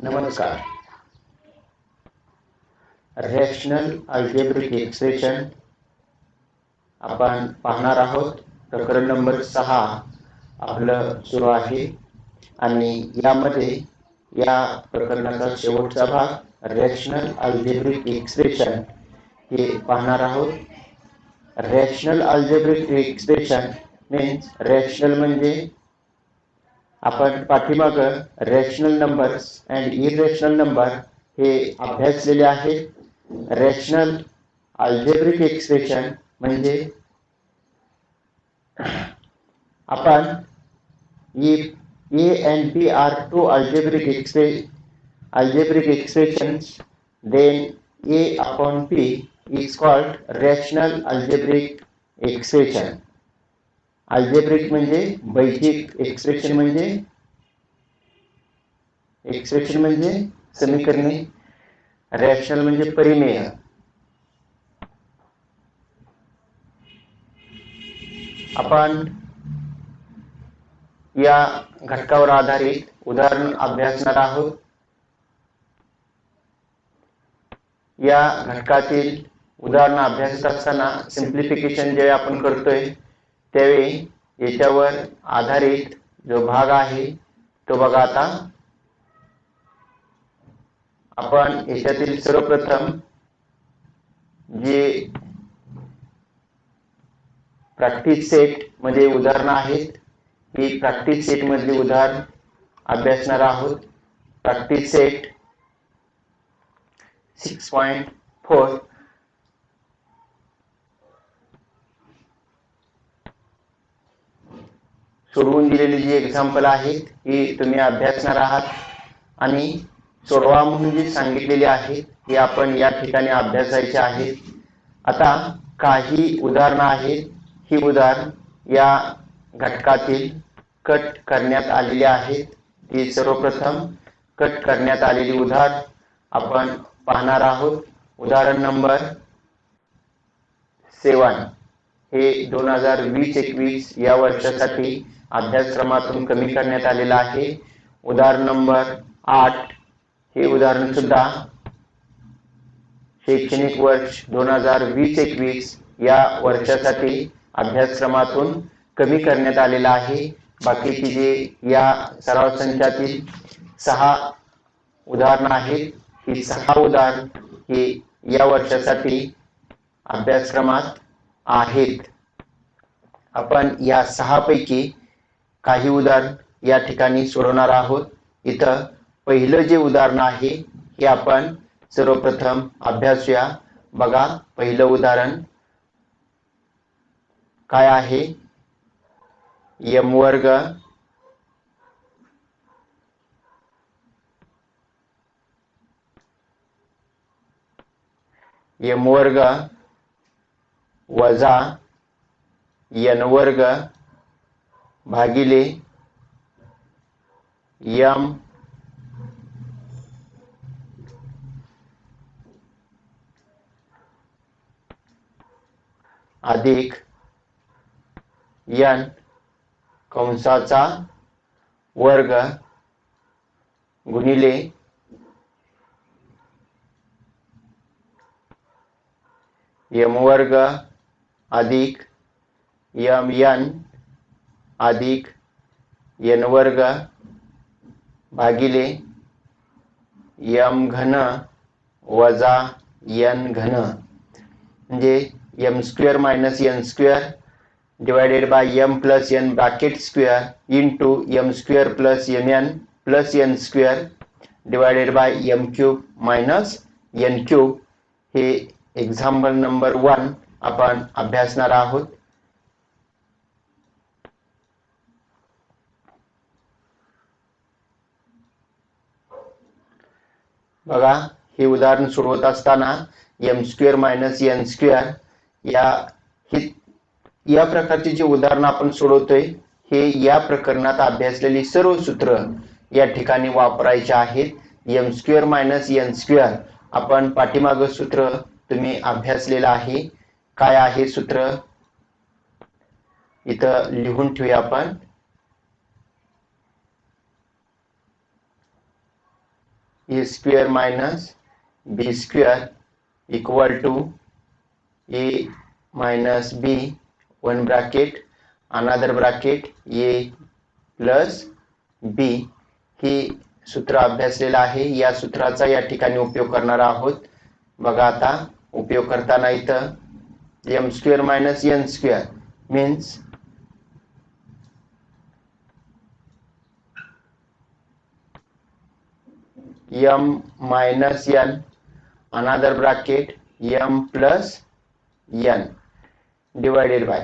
नमस्कार. Rational algebraic expression आपण पाहणार आहोत. प्रकरण नंबर 6 आपलं सुरू आहे आणि यामध्ये या प्रकरणाचा शेवटचा भाग रॅशनल अल्जेब्रिक एक्सप्रेशन हे पाहणार आहोत. Rational algebraic expression means rational म्हणजे आपण पाठीमाग rational numbers and irrational number हे अभ्यासलेले आहेत. रॅशनल अल्जेब्रिक एक्सप्रेशन म्हणजे आपण if a and b are two algebraic expressions, then a upon b is called rational algebraic expression. Algebraic म्हणजे बैजिक, expression म्हणजे समीकरणे, रॅशनल म्हणजे परिमेय. आपण या घटकावर आधारित उदाहरण अभ्यासणार आहोत. या घटकातील उदाहरण अभ्यासत असताना सिम्प्लिफिकेशन जे आपण करतोय त्यावेळी याच्यावर आधारित जो भाग आहे तो बघा. आता आपण याच्यातील सर्वप्रथम जे प्रॅक्टिस सेट मध्ये उदाहरणं आहेत ही प्रॅक्टिस सेट मधली उदाहरण अभ्यासणार आहोत. प्रॅक्टिस सेट 6.4 सोडवून दिलेली जी एक्झाम्पल आहेत ही तुम्ही अभ्यासणार आहात आणि सोडवा म्हणून जी सांगितलेली आहे ही आपण या ठिकाणी अभ्यासायची आहेत. आता काही उदाहरणं आहेत. ही उदाहरण या घटकातील कट करण्यात आलेली आहेत. ही सर्वप्रथम कट करण्यात आलेली उदाहरण आपण पाहणार आहोत. उदाहरण नंबर 7 हे 2020-21 या वर्षासाठी अभ्यासक्रमातून कमी करण्यात आलेलं आहे. उदाहरण नंबर 8 हे उदाहरण सुद्धा शैक्षणिक वर्ष 2020-21 या वर्षासाठी अभ्यासक्रमातून कमी करण्यात आलेलं आहे. बाकीची जे या सराव संचातील 6 उदाहरणं आहेत ही 6 उदाहरण ही या वर्षासाठी अभ्यासक्रमात आहेत. आपण या 6 पैकी काही उदाहरण या ठिकाणी सोडवणार आहोत. इथं पहिलं जे उदाहरण आहे हे आपण सर्वप्रथम अभ्यासूया. बघा पहिलं उदाहरण काय आहे. m वर्ग वजा n वर्ग भागिले m अधिक n कंसाचा वर्ग गुणिले m वर्ग अधिक mn अधिक n वर्ग भागिले m घन वजा n घन म्हणजे m square minus n square divided by m plus n bracket square into m square plus mn plus n square divided by m cube minus n cube. हे example number 1 आपण अभ्यासणार आहोत. बघा हे उदाहरण सोडवत असताना m square minus n square या प्रकारची जी उदाहरण आपण सोडवतोय हे या प्रकरणात अभ्यासलेली सर्व सूत्र या ठिकाणी वापरायचे आहेत. m square minus n square आपण पाठीमागे सूत्र तुम्ही अभ्यासलेलं आहे. काय आहे सूत्र इथं लिहून ठेवूया आपण. A square minus B square equal to A minus B one bracket another bracket A plus B हे सूत्र अभ्यासलेलं आहे. या सूत्राचा या ठिकाणी उपयोग करणार आहोत. बघा आता उपयोग करताना इथं m square minus n square means m minus n another bracket m plus n divided by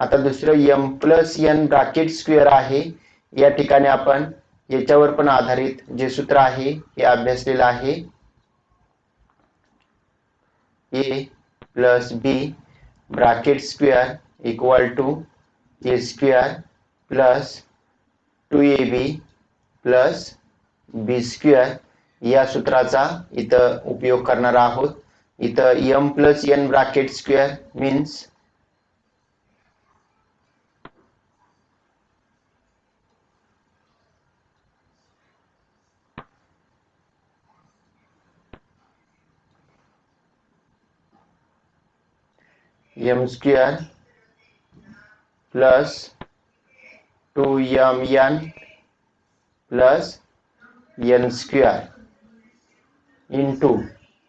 आता दुसरं m plus n bracket square आहे. या ठिकाणी आपण याच्यावर पण आधारित जे सूत्र आहे हे अभ्यासलेलं आहे. a plus b bracket square equal to a square plus 2ab plus b square या सूत्राचा इथं उपयोग करणार आहोत. इथं m plus n bracket square means m square plus 2mn plus n square into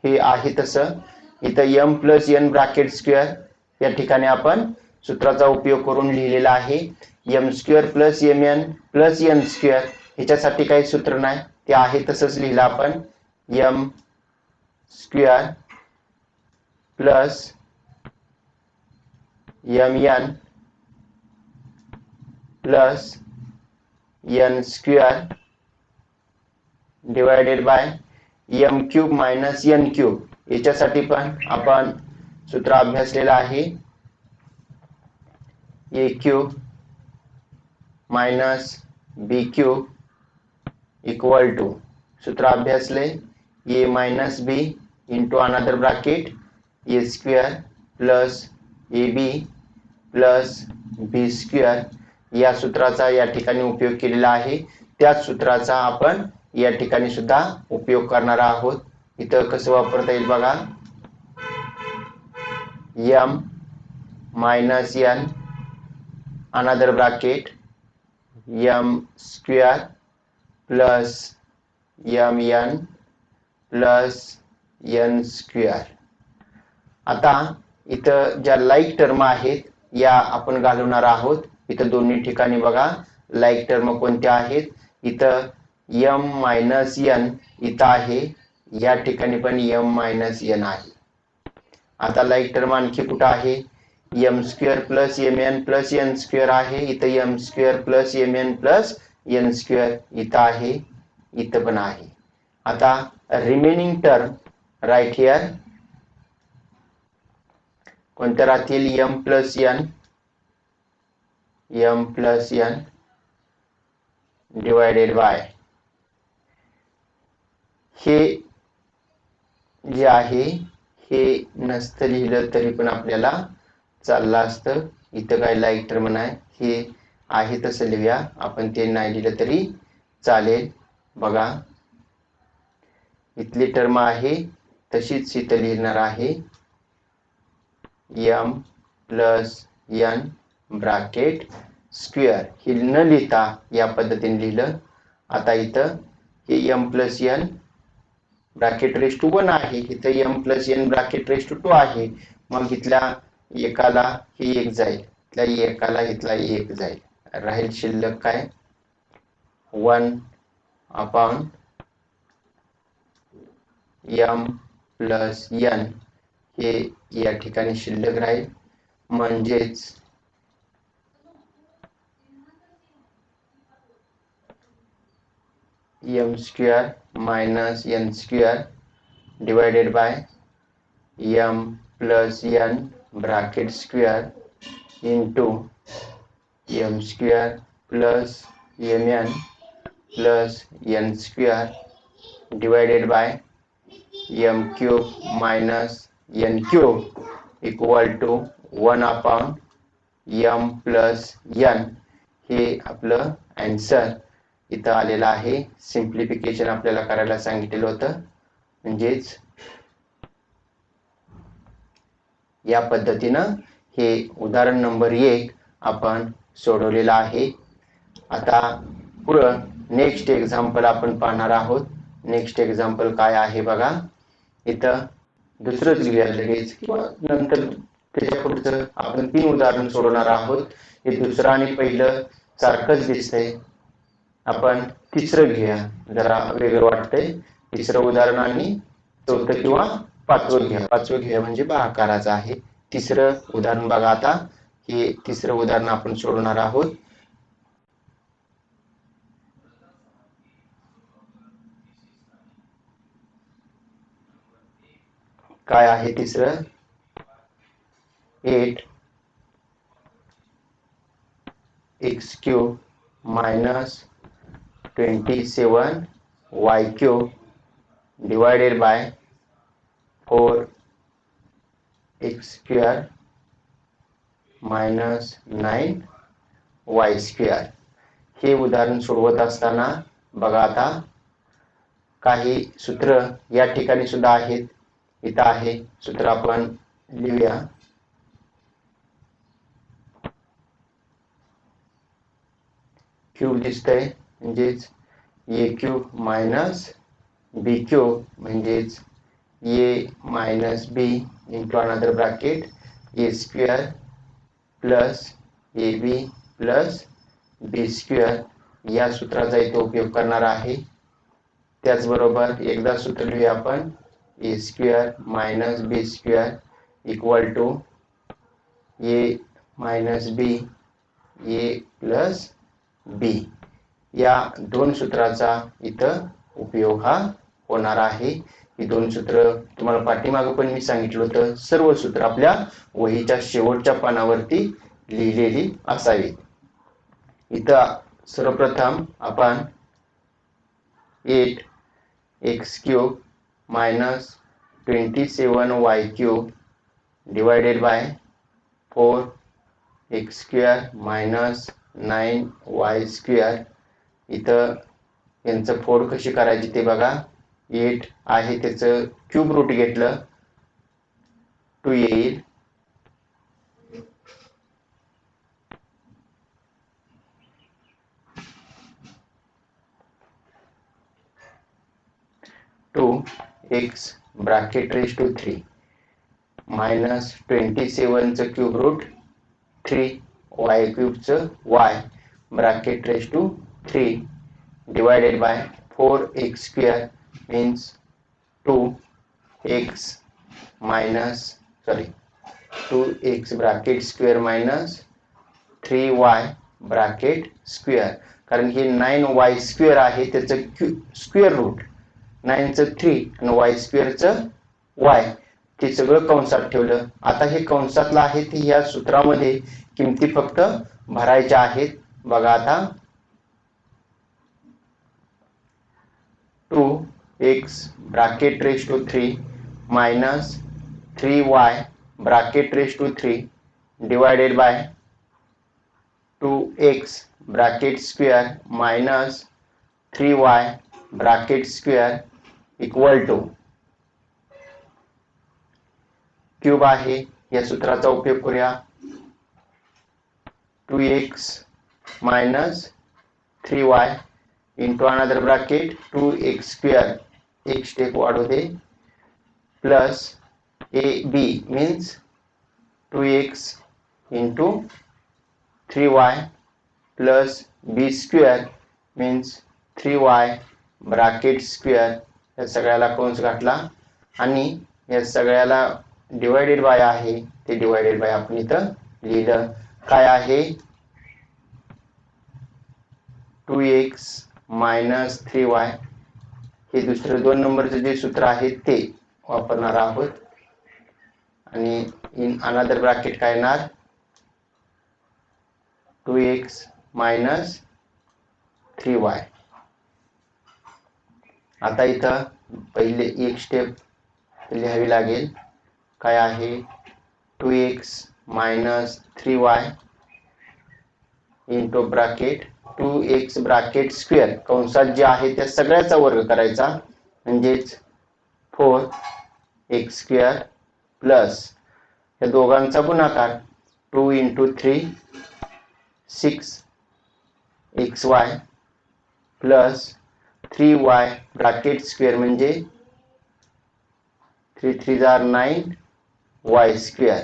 हे आहे तसं इथं m plus n bracket square या ठिकाणी आपण सूत्राचा उपयोग करून लिहिलेला आहे. m square plus mn plus n square ह्याच्यासाठी काही सूत्र नाही, ते आहे तसंच लिहिलं आपण. m square plus mn plus n square divided by m cube minus n cube याच्यासाठी पण आपण सूत्र अभ्यासलेलं आहे. a cube minus b cube equal to सूत्र अभ्यासले a minus b into another bracket a square plus ab plus b square या सूत्राचा या ठिकाणी उपयोग केलेला आहे. त्याच सूत्राचा आपण या ठिकाणी सुद्धा उपयोग करणार आहोत. इथं कसं वापरता येईल बघा. m minus n another bracket m square plus mn plus n square. आता इथं ज्या लाईक टर्म आहेत या आपण घालवणार आहोत. इथं दोन्ही ठिकाणी बघा लाईक टर्म कोणत्या आहेत. इथं m मायनस n इथं आहे, या ठिकाणी पण m मायनस n आहे. आता लाईक टर्म आणखी कुठं आहे. m square plus mn plus n square आहे. इथं m square plus mn plus n square इथं आहे, इथं पण आहे. आता रिमेनिंग टर्म राईट हिअर कोणत्या राहतील. m plus n divided by हे जे आहे हे नसतं लिहिलं तरी पण आपल्याला चाललं असतं. इथं काय लाईक टर्म नाही, हे आहे तसं लिहूया आपण, ते नाही लिहिलं तरी चालेल. बघा इथली टर्म आहे तशीच इथं लिहिणार आहे. m plus n bracket square हे न लिहिता या पद्धतीने लिहिलं. आता इथं हे m plus n bracket raise to 1 आहे. इथं m plus n bracket raise to 2 आहे. मग इथल्या एकाला हे 1 जाईल, इथल्या एकाला इथला 1 जाईल. राहील शिल्लक काय 1 अपॉन m प्लस n हे या ठिकाणी शिल्लक राहील. म्हणजेच m square minus n square divided by m plus n bracket square into m square plus mn plus n square divided by m cube minus n cube equal to 1 upon m plus n हे आपलं answer इथं आलेला आहे. Simplification आपल्याला करायला सांगितलेलं होतं, म्हणजेच या पद्धतीनं हे उदाहरण नंबर 1 आपण सोडवलेलं आहे. आता पुढं नेक्स्ट एक्झाम्पल आपण पाहणार आहोत. नेक्स्ट एक्झाम्पल काय आहे बघा. इथं दुसरंच लिहूया लगेच किंवा नंतर त्याच्या पुढचं आपण 3 उदाहरण सोडवणार आहोत. हे दुसरं आणि पहिलं सारखंच दिसतंय. आपण तिसरं घेऊया, जरा वेगळं वाटतंय. तिसरं उदाहरण आणि चौथं किंवा पाचवं घेऊया म्हणजे भागाकाराचं आहे. तिसरं उदाहरण बघा. आता हे तिसरं उदाहरण आपण सोडवणार आहोत. काय आहे तिसरं? 8x³ minus 27y³ divided by 4x² minus 9y². हे उदाहरण सोडवत असताना बघा, आता काही सूत्र या ठिकाणी सुद्धा आहेत. इथं आहे सूत्र, आपण लिहूया. क्यूब दिसतंय म्हणजेच a³ मायनस b³ म्हणजेच a minus b into another bracket a² plus ab plus b². या सूत्राचा इथे उपयोग करणार आहे. त्याचबरोबर एकदा सूत्र लिहूया आपण. a² minus b² equal to a minus b a plus b. या दोन सूत्राचा इथं उपयोग हा होणार आहे. ही दोन सूत्र तुम्हाला पाठीमागे पण मी सांगितलं होतं, सर्व सूत्र आपल्या वहीच्या शेवटच्या पानावरती लिहिलेली असावीत. इथं सर्वप्रथम आपण 8x³ minus 27y³ divided by 4x² minus 9y². इथं यांचं फोड कशी करायची ते बघा. 8 आहे त्याचं क्यूब रूट घेतलं 2 येईल. 2x ब्रॅकेट रेज टू 3 मायनस 27चं क्यूब रूट 3y³ चं y bracket raise to 3 divided by 4x² means 2x bracket square minus 3y bracket square. कारण हे 9y² आहे, त्याचं स्क्वेअर रूट 9चं 3 आणि y² चं y, ते सगळं कंसात ठेवलं. आता हे कंसातलं आहे ते या सूत्रामध्ये किमती फक्त भरायच्या आहेत. बघा आता 2x bracket raised to 3 minus 3y bracket raised to 3 divided by 2x bracket square minus 3y bracket square equal to cube आहे. या सूत्राचा उपयोग करूया. 2x minus 3y into another bracket 2x², एक स्टेप वाढू दे, plus ab means 2x into 3y plus b² means 3y bracket square. या सगळ्याला कंस घातला आणि या सगळ्याला डिवाइडेड बाय आहे, ते डिवाइडेड बाय आपण इथं लिहिलं. काय आहे 2x मायनस 3y. हे दुसरं 2 नंबरचं जे सूत्र आहे ते वापरणार आहोत आणि इन अनदर ब्रॅकेट काय येणार 2x मायनस 3y. आता इथं पहिले एक स्टेप लिहावी लागेल. काय आहे 2x minus 3y into bracket 2x bracket square कंसात जे आहे त्या सगळ्याचा वर्ग करायचा म्हणजेच 4x स्क्वेअर प्लस या दोघांचा गुणाकार 2 × 3 6xy plus 3y bracket square म्हणजे 3 3 9y square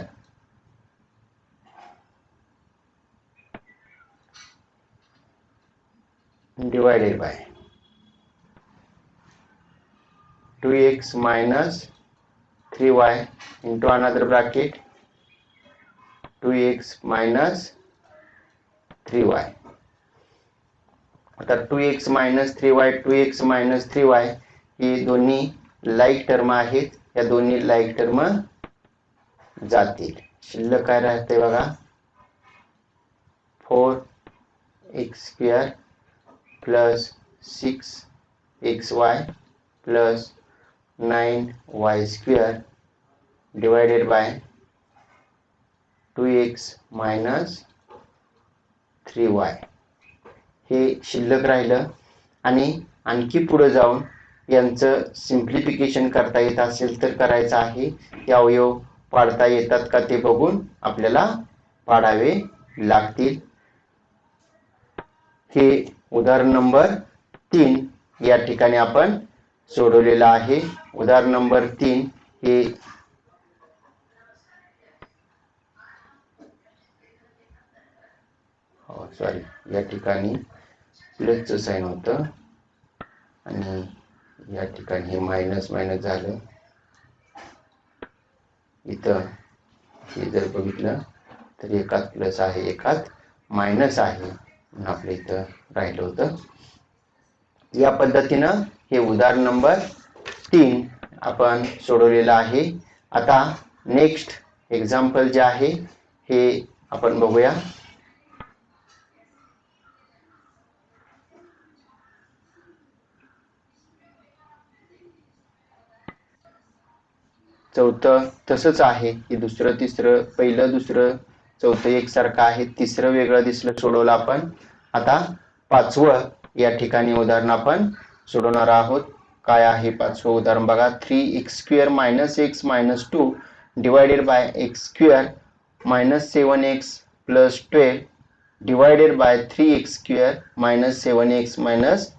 divided by 2x minus 3y into another bracket 2x minus 3y. आता 2x minus 3y 2x minus 3y ही दोन्ही लाईक टर्म आहेत. या दोन्ही लाईक टर्म जातील. शिल्लक काय राहते बघा 4x square plus 6xy plus 9y square divided bye 2x minus 3y हे शिल्लक राहिलं. आणि आणखी पुढे जाऊन यांचं सिंप्लिफिकेशन करता येत असेल तर करायचं आहे. हे अवयव पाडता येतात का ते बघून आपल्याला पाडावे लागतील. हे उदाहरण नंबर 3 या ठिकाणी आपण सोडवलेलं आहे. उदाहरण नंबर 3 हे या ठिकाणी प्लसचं साइन होतं आणि या ठिकाणी हे मायनस मायनस झालं. इथं हे जर बघितलं तर एकात प्लस आहे एकात मायनस आहे आपल्या इथं राहिलं होतं. या पद्धतीनं हे उदाहरण नंबर 3 आपण सोडवलेलं आहे. आता नेक्स्ट एक्झाम्पल जे आहे हे आपण बघूया. चौथं तसंच आहे की दुसरं तिसरं पहिलं दुसरं चौथं एकसारखं आहे. तिसरं वेगळं दिसलं सोडवलं आपण. आता पाचवं या ठिकाणी उदाहरण आपण सोडवणार आहोत. काय आहे पाचवं उदाहरण बघा 3x square minus x minus 2 divided by x square minus 7x plus 12 divided by 3x square minus 7x minus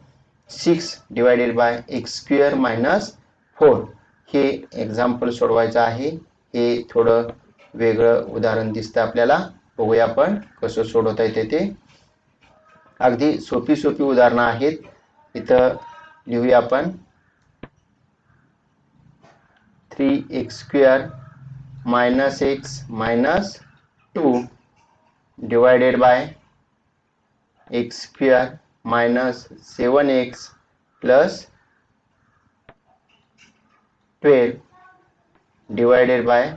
6 divided by x square minus 4 हे एक्झाम्पल सोडवायचं आहे. हे थोडं वेगळं उदाहरण दिसतं आपल्याला. बघूया आपण कसं सोडवता येते ते. अगदी सोपी सोपी उदाहरणं आहेत. इथं लिहूया आपण 3x square minus x minus 2 divided by x square minus 7x plus 12 divided by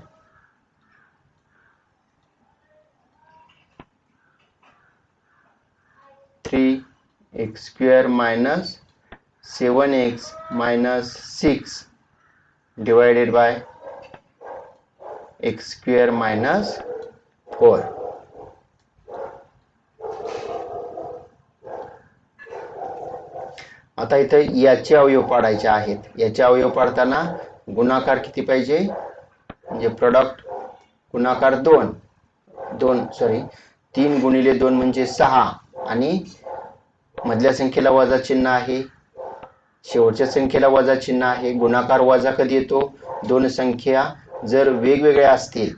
3x square minus 7x minus 6 divided by x square minus 4. आता इथे याचे अवयव पाडायचे आहेत. याचे अवयव पाडताना गुणाकार किती पाहिजे म्हणजे प्रोडक्ट गुणाकार 3 गुणिले 2 म्हणजे 6 आणि मधल्या संख्येला वजा चिन्ह आहे शेवटच्या संख्येला वजा चिन्ह आहे. गुणाकार वजा कधी येतो दोन संख्या जर वेगवेगळ्या असतील.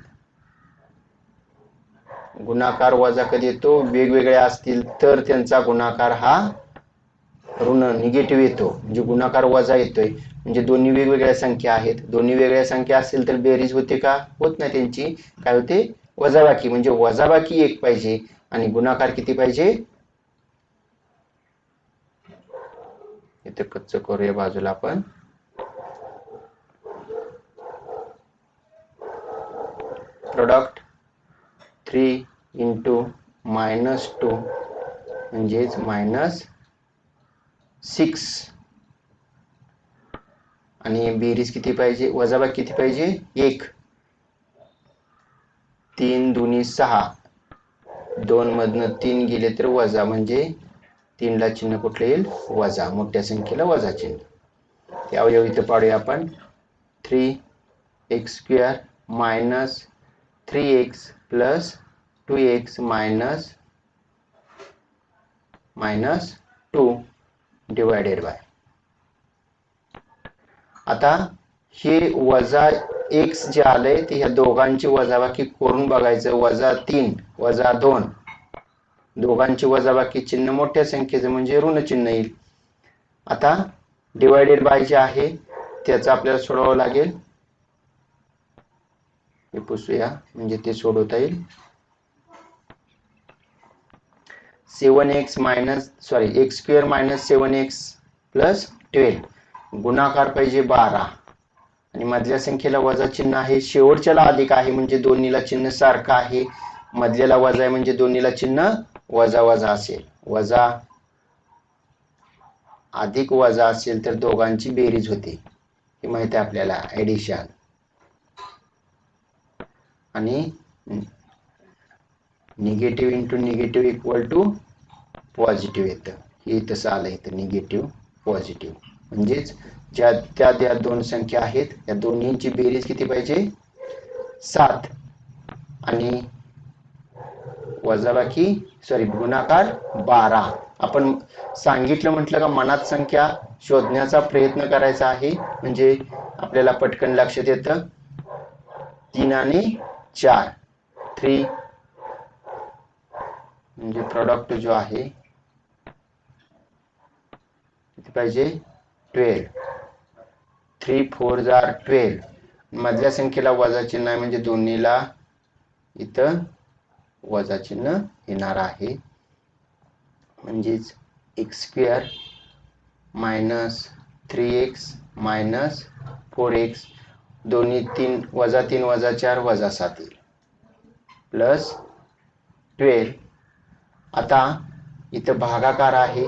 गुणाकार वजा कधी येतो वेगवेगळ्या असतील तर त्यांचा गुणाकार हा ऋण निगेटिव्ह येतो. म्हणजे गुणाकार वजा येतोय म्हणजे दोन्ही वेगवेगळ्या संख्या आहेत. दोन्ही वेगळ्या संख्या असतील तर बेरीज होते का होत नाही. त्यांची काय होते वजाबाकी. म्हणजे वजाबाकी 1 पाहिजे आणि गुणाकार किती पाहिजे. इथे कच्चं करूया बाजूला आपण. प्रोडक्ट 3 × -2 म्हणजेच -6 आणि बेरीज किती पाहिजे वजाबाकी किती पाहिजे 1. 3 दुनी 6 2 मधनं 3 गेले तर वजा म्हणजे 3 ला चिन्ह कुठलं येईल वजा, मोठ्या संख्येला वजा चिन्ह. ते अवयव इथं पाडूया आपण. 3x² minus 3x plus 2x minus 2 divided by. आता हे वजा x जे आलंय ते ह्या दोघांची वजाबाकी करून बघायचं. -3 -2 दोघांची वजाबाकी चिन्ह मोठ्या संख्येचं म्हणजे ऋण चिन्ह येईल. आता डिवायडेड बाय जे आहे त्याचं आपल्याला सोडवावं लागेल. हे पुसूया म्हणजे ते सोडवता येईल. 7x x² minus 7x plus 12 गुणाकार पाहिजे 12 आणि मधल्या संख्येला वजा चिन्ह आहे. शेवटच्याला अधिक आहे म्हणजे दोन्हीला चिन्ह सारखं आहे. मधल्याला वजा आहे म्हणजे दोन्हीला चिन्ह वजा वजा असेल. वजा अधिक वजा असेल तर दोघांची बेरीज होते, हे माहित आहे आपल्याला, ऍडिशन. आणि negative into negative equal to positive येतं. हे तसं आलं इथं निगेटिव्ह पॉझिटिव्ह म्हणजेच ज्या दोन संख्या आहेत या दोन्हींची बेरीज किती पाहिजे 7 आणि वजाबाकी गुणाकार 12. आपण सांगितलं म्हटलं का मनात संख्या शोधण्याचा प्रयत्न करायचा आहे म्हणजे आपल्याला पटकन लक्षात येतं. 3 आणि 4 3 म्हणजे प्रोडक्ट जो आहे किती पाहिजे 12. 3 4 जार 12. मधल्या संख्येला वजा चिन्ह आहे म्हणजे दोन्हीला इथं वजा चिन्ह येणार आहे. म्हणजेच x² minus 3x minus 4x दोन्ही 3 वजा 4 वजा 7 येईल प्लस 12. आता इथं भागाकार आहे.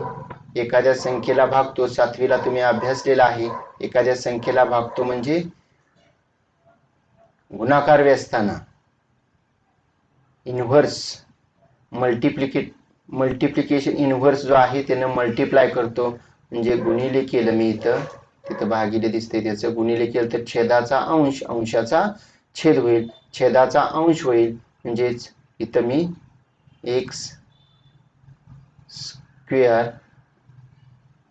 एखाद्या संख्येला भागतो, 7वीला तुम्ही अभ्यासलेला आहे. एखाद्या संख्येला भागतो म्हणजे गुणाकार व्यस्ताना इनव्हर्स मल्टिप्लिकेशन इनव्हर्स जो आहे त्यानं मल्टिप्लाय करतो. म्हणजे गुणिले केलं मी इथं, तिथं भागिले दिसते, त्याचं गुणिले केलं तर छेदाचा अंश अंशाचा छेद होईल, छेदाचा अंश होईल. म्हणजेच इथं मी x²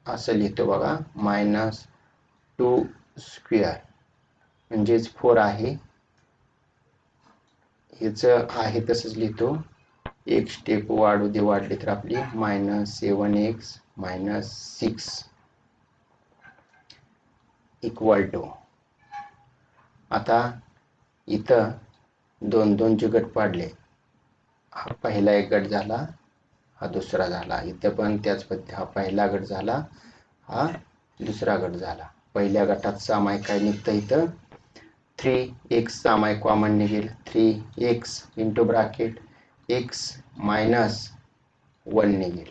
असं लिहितो बघा मायनस 2² म्हणजेच 4 आहे. याचं आहे तसंच लिहितो. एक स्टेप वाढली तर आपली -7x मायनस 6 इक्वल टू. आता इथं 2 चे गट पाडले. हा पहिला एक गट झाला, हा दुसरा झाला. इथं पण त्याच पद्धती हा पहिला गट झाला, हा दुसरा गट झाला. पहिल्या गटात सामायिक काय निघतं इथं 3x सामायिक कॉमन निघेल. 3x into bracket x minus 1 निघेल.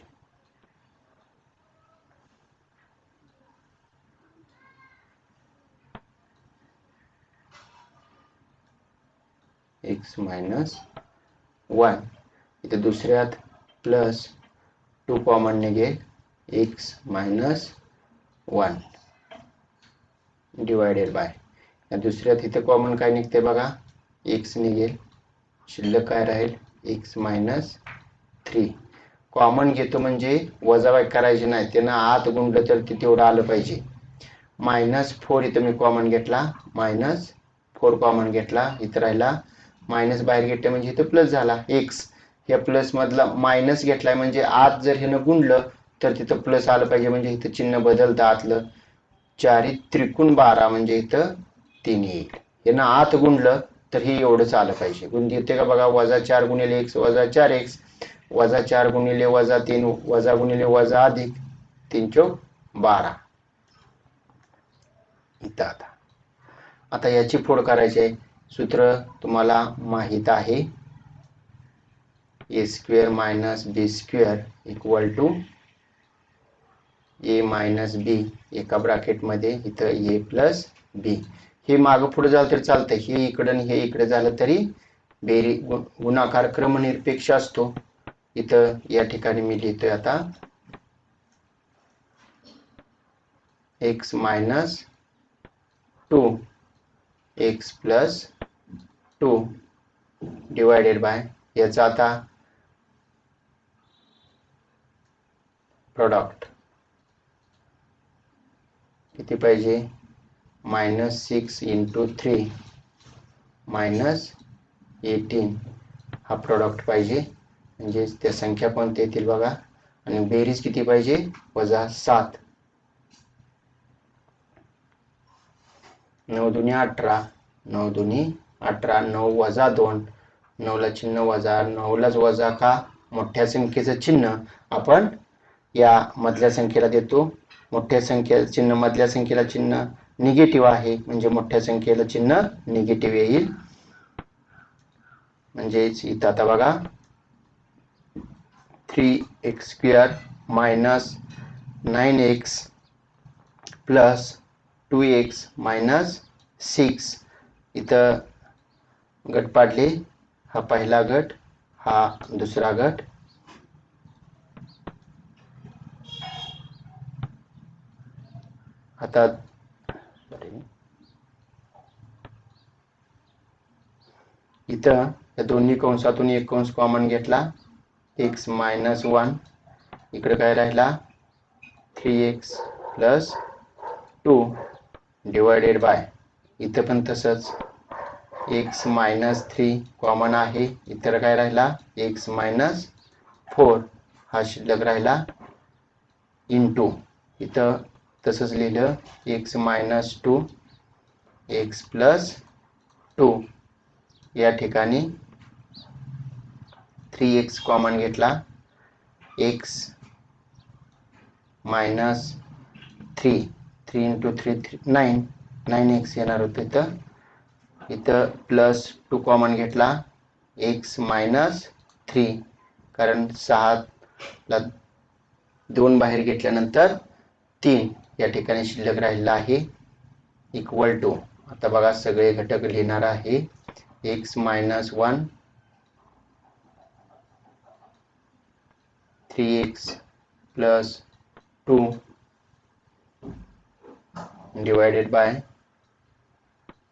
x मायनस 1 इथे दुसऱ्यात प्लस 2 कॉमन निघेल x मायनस 1 डिवायडेड बाय. या दुसऱ्यात इथे कॉमन काय निघते बघा x निघेल. शिल्लक काय राहील x मायनस 3. कॉमन घेतो म्हणजे वजाबाकी करायची नाही, त्यांना आत गुणलं तर तेवढं आलं पाहिजे. -4 इथं मी कॉमन घेतला, -4 कॉमन घेतला, इथं राहिला मायनस बाहेर घेतलं म्हणजे इथं प्लस झाला x. या प्लस मधला मायनस घेतलाय म्हणजे आत जर ह्यानं गुणलं तर तिथं प्लस आलं पाहिजे म्हणजे इथं चिन्ह बदलतं आतलं. 4 त्रिकोण 12 म्हणजे इथं 3 येईल. ह्यानं आत गुणलं तर हे एवढंच आलं पाहिजे. गुण येते का बघा -4 गुणिले x वजा 4x -4 गुणिले -3 वजा गुणिले वजा अधिक 3 चौक 12 इथं. आता याची फोड करायची आहे. सूत्र तुम्हाला माहित आहे a² minus b² equal to a minus b. एका ब्रॅकेट मध्ये इथं a प्लस b. हे मागं पुढे झालं तरी चालतं, हे इकडं आणि हे इकडे झालं तरी गुणाकार क्रमनिरपेक्ष असतो. इथं या ठिकाणी मी लिहितोय आता x minus 2 x plus 2 divided by याचा आता प्रोडक्ट किती पाहिजे -6 इंटू 3 -18 हा प्रोडक्ट पाहिजे म्हणजे त्या संख्या कोणत्या येतील बघा आणि बेरीज किती पाहिजे -7 9 दुनी 18 9 दुनी 18 9 वजा 2 9 ला चिन्ह वजा 9 लाच वजा का मोठ्या संख्येचं चिन्ह आपण या मधल्या संख्येला देतो मोठ्या संख्येला चिन्ह मधल्या संख्येला चिन्ह निगेटिव्ह आहे म्हणजे मोठ्या संख्येला चिन्ह निगेटिव्ह येईल म्हणजेच इथं आता बघा 3x² minus 9x plus 2x minus 6 इथं गट पाडले हा पहिला गट हा दुसरा गट आता इथं या दोन्ही कंसातून एक कंस कॉमन घेतला x मायनस 1 इकडे काय राहिला 3x प्लस 2 डिवायडेड बाय इथं पण तसंच x मायनस 3 कॉमन आहे इतर काय राहिला x मायनस 4 हा शिल्लक राहिला इंटू इथं तसंच लिहिलं x मायनस 2 x प्लस 2 या ठिकाणी 3x कॉमन घेतला x मायनस 3 3 इंटू 3 9 9x येणार होतं इथं प्लस 2 कॉमन घेतला x मायनस 3 कारण 6 ला 2 बाहेर घेतल्यानंतर 3 या ठिकाणी शिल्लक राहिला आहे इक्वल टू आता बघा सगळे घटक लिहिणार आहे x minus 1 3x plus 2 divided by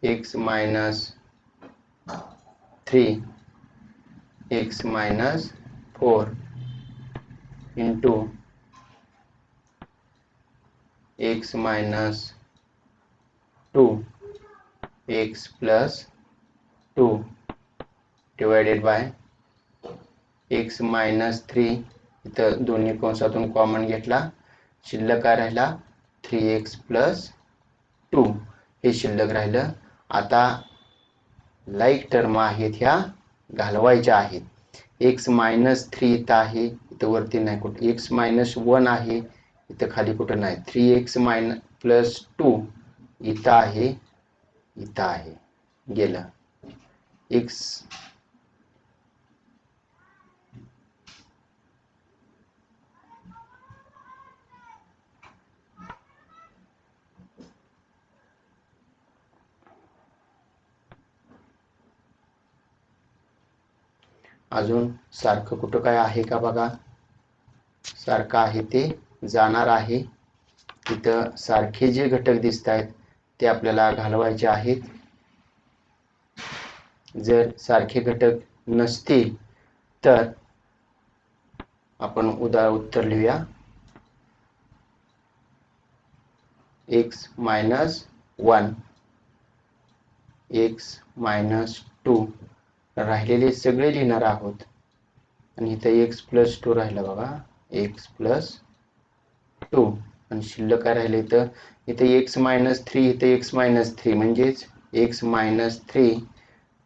x minus 3 x minus 4 into x minus 2 x plus 2 divided by x minus 3 इथं दोन्ही कंसातून कॉमन घेतला शिल्लक काय राहिला 3x प्लस 2 हे शिल्लक राहिलं आता लाईक टर्म आहेत ह्या घालवायच्या आहेत x मायनस 3 इथं आहे इथं वरती नाही कुठे x मायनस 1 आहे इथं खाली कुठं नाही 3x मायनस प्लस 2 इथं आहे गेलं x अजून सारखं कुठं काय आहे का बघा सारखं आहे ते जाणार आहे इथं सारखे जे घटक दिसत आहेत ते आपल्याला घालवायचे आहेत जर सारखे घटक नसतील तर आपण उत्तर लिहूया x मायनस 1 x मायनस 2 राहिलेले सगळे लिहिणार आहोत आणि इथं x प्लस 2 राहिला बघा x प्लस 2 आणि शिल्लक काय राहिले इथं x मायनस 3 इथं x मायनस 3 म्हणजेच x मायनस 3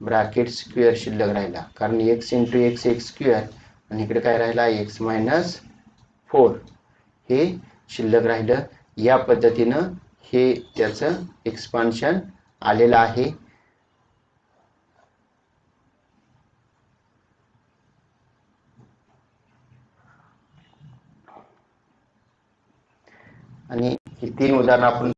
ब्रॅकेट स्क्वेअर शिल्लक राहिला कारण x इंटू x स्क्वेअर आणि इकडे काय राहिला x मायनस 4 हे शिल्लक राहिलं या पद्धतीनं हे त्याचं एक्सपान्शन आलेलं आहे आणि ही 3 उदाहरणं आपण